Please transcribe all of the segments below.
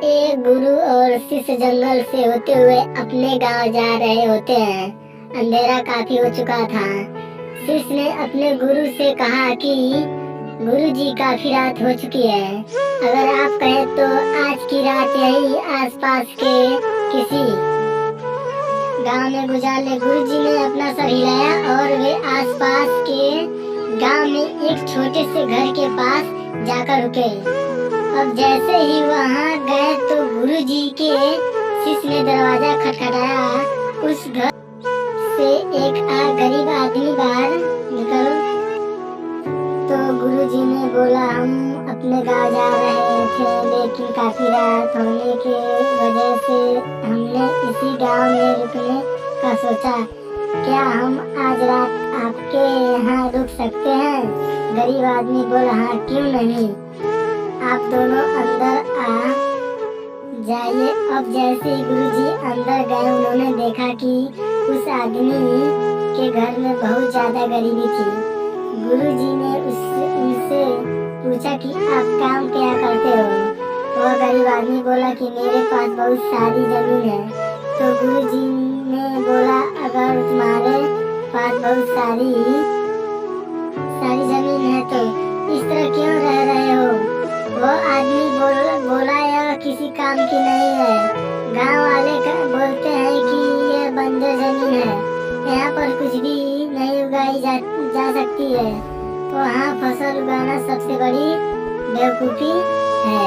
एक गुरु और शिष्य जंगल से होते हुए अपने गांव जा रहे होते हैं। अंधेरा काफी हो चुका था। शिष्य ने अपने गुरु से कहा कि गुरु जी, काफी रात हो चुकी है, अगर आप कहें तो आज की रात यही आसपास के किसी गांव में गुजार ले। गुरु जी ने अपना सर हिलाया और वे आसपास के गांव में एक छोटे से घर के पास जाकर रुके। अब जैसे ही वहां गए तो गुरुजी के शिष्य ने दरवाजा खटखटाया। उस घर से एक गरीब आदमी बाहर निकल तो गुरुजी ने बोला, हम अपने गांव जा रहे थे, लेकिन काफी रात होने की वजह से हमने इसी गांव में रुकने का सोचा। क्या हम आज रात आपके यहाँ रुक सकते हैं? गरीब आदमी बोला, हाँ क्यों नहीं, आप दोनों अंदर आ जाइए। अब जैसे ही गुरुजी अंदर गए, उन्होंने देखा कि उस आदमी के घर में बहुत ज्यादा गरीबी थी। गुरुजी ने उनसे पूछा कि आप काम क्या करते हो? वह गरीब आदमी बोला कि मेरे पास बहुत सारी जमीन है। तो गुरुजी ने बोला, अगर तुम्हारे पास बहुत सारी जमीन है तो इस तरह क्यों रह रहे हो? वो आदमी बोला यह किसी काम की नहीं है। गांव वाले बोलते हैं कि यह बंजर जमीन है, यहाँ पर कुछ भी नहीं उगाई जा सकती है। वहाँ फसल उगाना सबसे बड़ी बेवकूफ़ी है।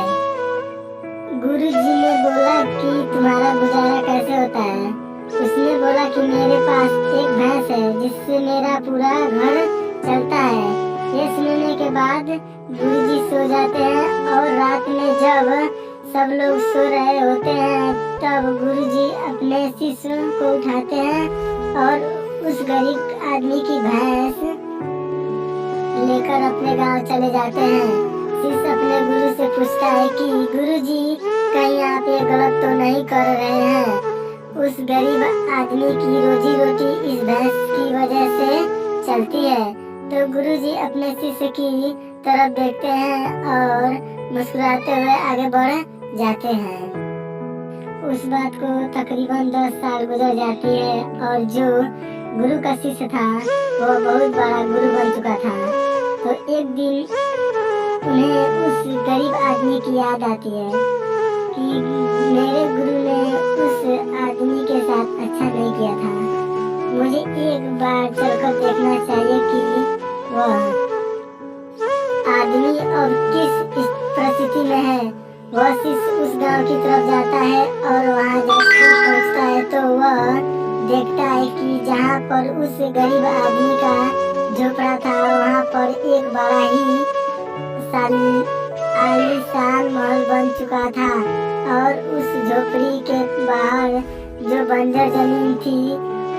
गुरुजी ने बोला कि तुम्हारा गुजारा कैसे होता है? उसने बोला कि मेरे पास एक भैंस है जिससे मेरा पूरा घर चलता है। ये सुनने के बाद गुरुजी सो जाते हैं और रात में जब सब लोग सो रहे होते हैं तब गुरुजी अपने शिष्य को उठाते हैं और उस गरीब आदमी की भैंस लेकर अपने गांव चले जाते हैं। शिष्य अपने गुरु से पूछता है कि गुरुजी, कहीं आप ये गलत तो नहीं कर रहे हैं? उस गरीब आदमी की रोजी रोटी इस भैंस की वजह से चलती है। तो गुरुजी अपने शिष्य की तरफ देखते हैं और मुस्कुराते हुए आगे बढ़ जाते हैं। उस बात को तकरीबन 10 साल गुजर जाती है और जो गुरु का शिष्य था वो बहुत बड़ा गुरु बन चुका था। तो एक दिन उन्हें उस गरीब आदमी की याद आती है कि मेरे गुरु ने उस आदमी के साथ अच्छा नहीं किया था, मुझे एक बार चलकर देखना चाहिए कि वह आदमी अब किस परिस्थिति में है। वह शिष्य उस गांव की तरफ जाता है और वहां जैसे पहुंचता है तो वह देखता है कि जहां पर उस गरीब आदमी का झोपड़ा था वहां पर एक बड़ा ही आलीशान महल बन चुका था और उस झोपड़ी के बाहर जो बंजर जमीन थी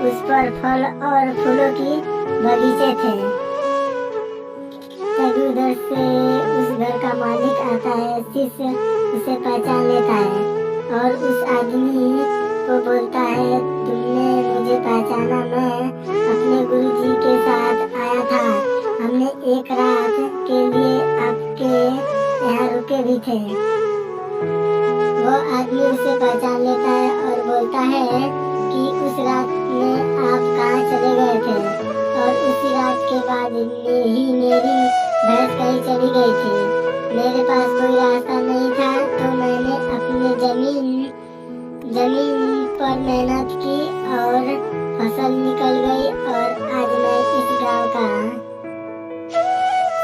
उस पर फल और फूलों की बगीचे थे। तभी उधर से उस घर का मालिक आता है। शिष्य उसे पहचान लेता है और उस आदमी को बोलता है, तुमने मुझे पहचाना? मैं अपने गुरुजी के साथ आया था, हमने एक रात के लिए आपके यहाँ रुके भी थे। वो आदमी उसे पहचान लेता है और बोलता है कि उस रात में आप कहाँ चले गए थे और उसी रात के बाद ही मेरी भैंस कहीं चली गई थी। मेरे पास कोई रास्ता नहीं था तो मैंने अपने जमीन पर मेहनत की और फसल निकल गई और आज मैं इस गांव का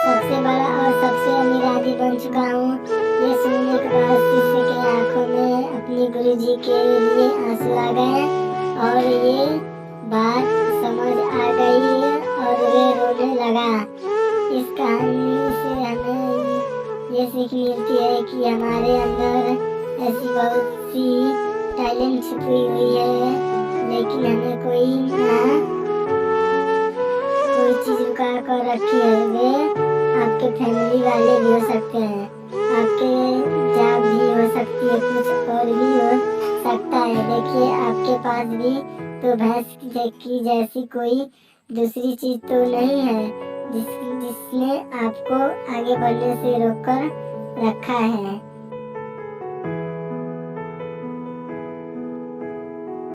सबसे बड़ा और सबसे अमीर आदमी बन चुका हूँ। ये सुनने के बाद शिष्य के आंखों में अपनी गुरुजी के लिए आंसू आ गए और ये बात समझ आ गई और वे रोने लगा। इस कहानी से हमें ये सीख मिलती है कि हमारे अंदर ऐसी बहुत सी टैलेंट छुपी हुई है, लेकिन हमें कोई चीज़ रुका कर रखी है। वे आपके फैमिली वाले भी हो सकते हैं, आपके जॉब भी हो सकती है, कुछ और भी हो सकता है। देखिए, आपके पास भी तो भैंस की जैसी कोई दूसरी चीज़ तो नहीं है जिसने आपको आगे बढ़ने से रोक कर रखा है।